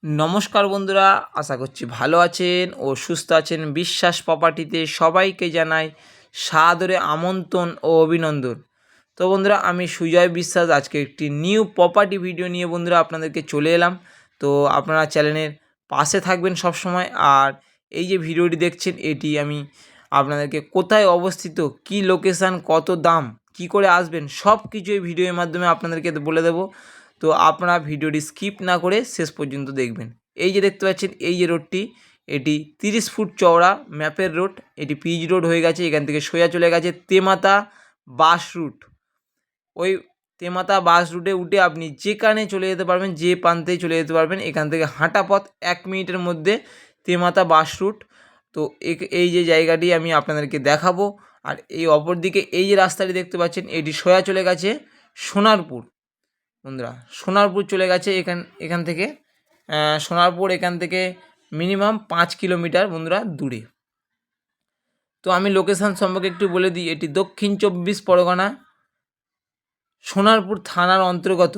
नमस्कार बंधुरा आशा करছি ভালো আছেন ও সুস্থ আছেন। বিশ্বাস প্রপার্টিতে সবাইকে জানাই সাদরে আমন্ত্রণ ও অভিনন্দন। তো বন্ধুরা আমি সুজয় বিশ্বাস আজকে একটি নিউ প্রপার্টি ভিডিও নিয়ে বন্ধুরা আপনাদেরকে চলে এলাম। তো আপনারা চ্যানেলের পাশে থাকবেন সব সময়। আর এই যে ভিডিওটি দেখছেন এটি আমি আপনাদেরকে কোথায় অবস্থিত, কি লোকেশান, কত দাম, কি করে আসবেন সব কিছু এই ভিডিওর মাধ্যমে আপনাদেরকে বলে দেব। তো আপনারা ভিডিওটি স্কিপ না করে শেষ পর্যন্ত দেখবেন। এই যে দেখতে পাচ্ছেন এই যে রোডটি, এটি 30 ফুট চওড়া ম্যাপের রোড। এটি পিচ রোড হয়ে গেছে, এখান থেকে সোজা চলে গেছে তেমাতা বাস রুট। ওই তেমাতা বাস রুটে উঠে আপনি যেখানে চলে যেতে পারবেন, যে প্রান্তেই চলে যেতে পারবেন। এখান থেকে হাঁটা পথ 1 মিনিটের মধ্যে তেমাতা বাস রুট। তো এই যে জায়গাটি আমি আপনাদেরকে দেখাবো। আর এই অপর দিকে এই যে রাস্তাটি দেখতে পাচ্ছেন এটি সোজা চলে গেছে সোনারপুর। বন্ধুরা সোনারপুর চলে গেছে এখান থেকে সোনারপুর এখান থেকে মিনিমাম 5 কিলোমিটার বন্ধুরা দূরে। তো আমি লোকেশান সম্পর্কে একটু বলে দিই। এটি দক্ষিণ 24 পরগনা সোনারপুর থানার অন্তর্গত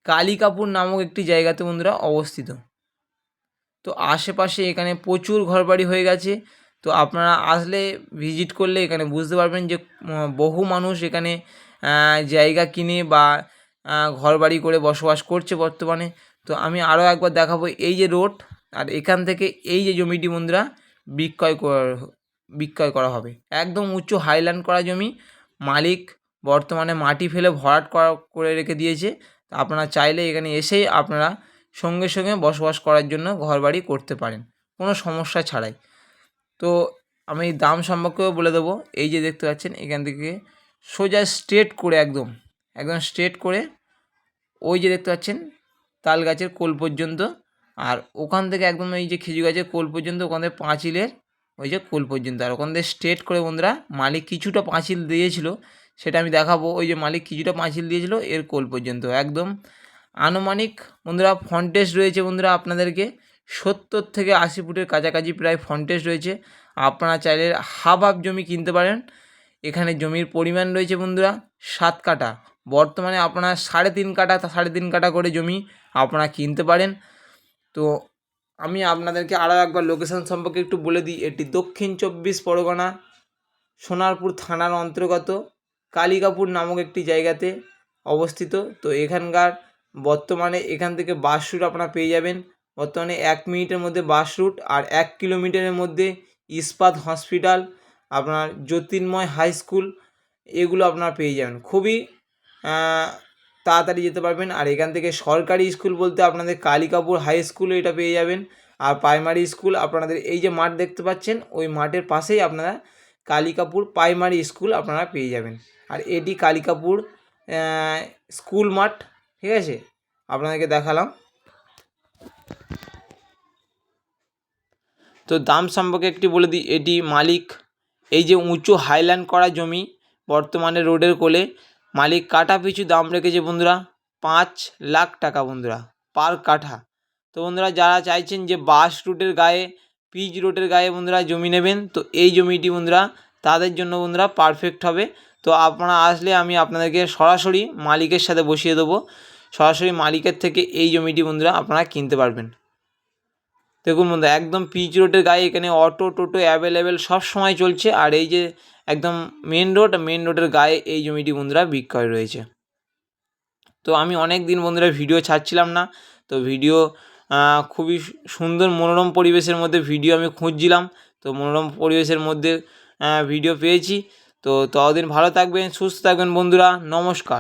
কালিকাপুর নামক একটি জায়গাতে বন্ধুরা অবস্থিত। তো আশেপাশে এখানে প্রচুর ঘরবাড়ি হয়ে গেছে। তো আপনারা আসলে ভিজিট করলে এখানে বুঝতে পারবেন যে বহু মানুষ এখানে জায়গা কিনে বা ঘরবাড়ি করে বসবাস করছে বর্তমানে। তো আমি আরও একবার দেখাবো এই যে রোড, আর এখান থেকে এই যে জমিটি বন্ধুরা বিক্রয় করা হবে। একদম উঁচু হাইল্যান্ড করা জমি, মালিক বর্তমানে মাটি ফেলে ভরাট করে রেখে দিয়েছে। আপনারা চাইলে এখানে এসেই আপনারা সঙ্গে সঙ্গে বসবাস করার জন্য ঘরবাড়ি করতে পারেন কোনো সমস্যা ছাড়াই। তো আমি দাম সম্পর্কেও বলে দেবো। এই যে দেখতে পাচ্ছেন এখান থেকে সোজা স্ট্রেট করে একদম স্ট্রেট করে ওই যে দেখতে পাচ্ছেন তাল গাছের কোল পর্যন্ত, আর ওখান থেকে একদম এই যে খেজুর গাছের কোল পর্যন্ত, ওখান থেকে পাঁচিলের ওই যে কোল পর্যন্ত, আর ওখান থেকে স্ট্রেট করে বন্ধুরা মালিক কিছুটা পাঁচিল দিয়েছিল, সেটা আমি দেখাবো। ওই যে মালিক কিছুটা পাঁচিল দিয়েছিল এর কোল পর্যন্ত একদম আনুমানিক বন্ধুরা ফন্টেজ রয়েছে বন্ধুরা আপনাদেরকে 70 থেকে 80 ফুটের কাছাকাছি প্রায় ফন্টেজ রয়েছে। আপনারা চাইলে হাফ জমি কিনতে পারেন। এখানে জমির পরিমাণ রয়েছে বন্ধুরা 7 কাঠা। বর্তমানে আপনারা 3.5 কাঠা করে জমি আপনারা কিনতে পারেন। তো আমি আপনাদেরকে আরও একবার লোকেশান সম্পর্কে একটু বলে দিই। এটি দক্ষিণ 24 পরগনা সোনারপুর থানার অন্তর্গত কালিকাপুর নামক একটি জায়গাতে অবস্থিত। তো এখানকার বর্তমানে এখান থেকে বাস রুট আপনারা পেয়ে যাবেন। বর্তমানে 1 মিনিটের মধ্যে বাস রুট, আর 1 কিলোমিটারের মধ্যে ইস্পাত হসপিটাল, আপনার জ্যোতির্ময় হাই স্কুল, এগুলো আপনারা পেয়ে যাবেন। খুবই তাড়াতাড়ি যেতে পারবেন। আর এখান থেকে সরকারি স্কুল বলতে আপনাদের কালিকাপুর হাই স্কুলও এটা পেয়ে যাবেন। আর প্রাইমারি স্কুল আপনাদের এই যে মাঠ দেখতে পাচ্ছেন ওই মাঠের পাশেই আপনারা কালিকাপুর প্রাইমারি স্কুল আপনারা পেয়ে যাবেন। আর এটি কালিকাপুর স্কুল মাঠ, ঠিক আছে, আপনাদেরকে দেখালাম। তো দাম সম্পর্কে একটি বলে দিই। এটি মালিক এই যে উঁচু হাইল্যান্ড করা জমি বর্তমানে রোডের কোলে, মালিক কাঠা পিছু দাম রেখেছে বন্ধুরা 5 লাখ টাকা বন্ধুরা পার কাঠা। তো বন্ধুরা যারা চাইছেন যে বাস রুটের গায়ে, পিচ রোডের গায়ে বন্ধুরা জমি নেবেন, তো এই জমিটি বন্ধুরা তাদের জন্য বন্ধুরা পারফেক্ট হবে। তো আপনারা আসলে আমি আপনাদেরকে সরাসরি মালিকের সাথে বসিয়ে দেবো। সরাসরি মালিকের থেকে এই জমিটি বন্ধুরা আপনারা কিনতে পারবেন। দেখুন বন্ধুরা একদম পিচ রোডের গায়ে এখানে অটো টোটো অ্যাভেলেবেল সব সময় চলছে। আর এই যে একদম মেন রোডের গায়ে এই জমিটি বন্ধুরা বিক্রয় রয়েছে। তো আমি অনেক দিন বন্ধুরা ভিডিও ছাড়ছিলাম না। তো ভিডিও খুবই সুন্দর মনোরম পরিবেশের মধ্যে ভিডিও আমি খুঁজছিলাম। তো মনোরম পরিবেশের মধ্যে ভিডিও পেয়েছি। তো ততদিন ভালো থাকবেন, সুস্থ থাকবেন বন্ধুরা। নমস্কার।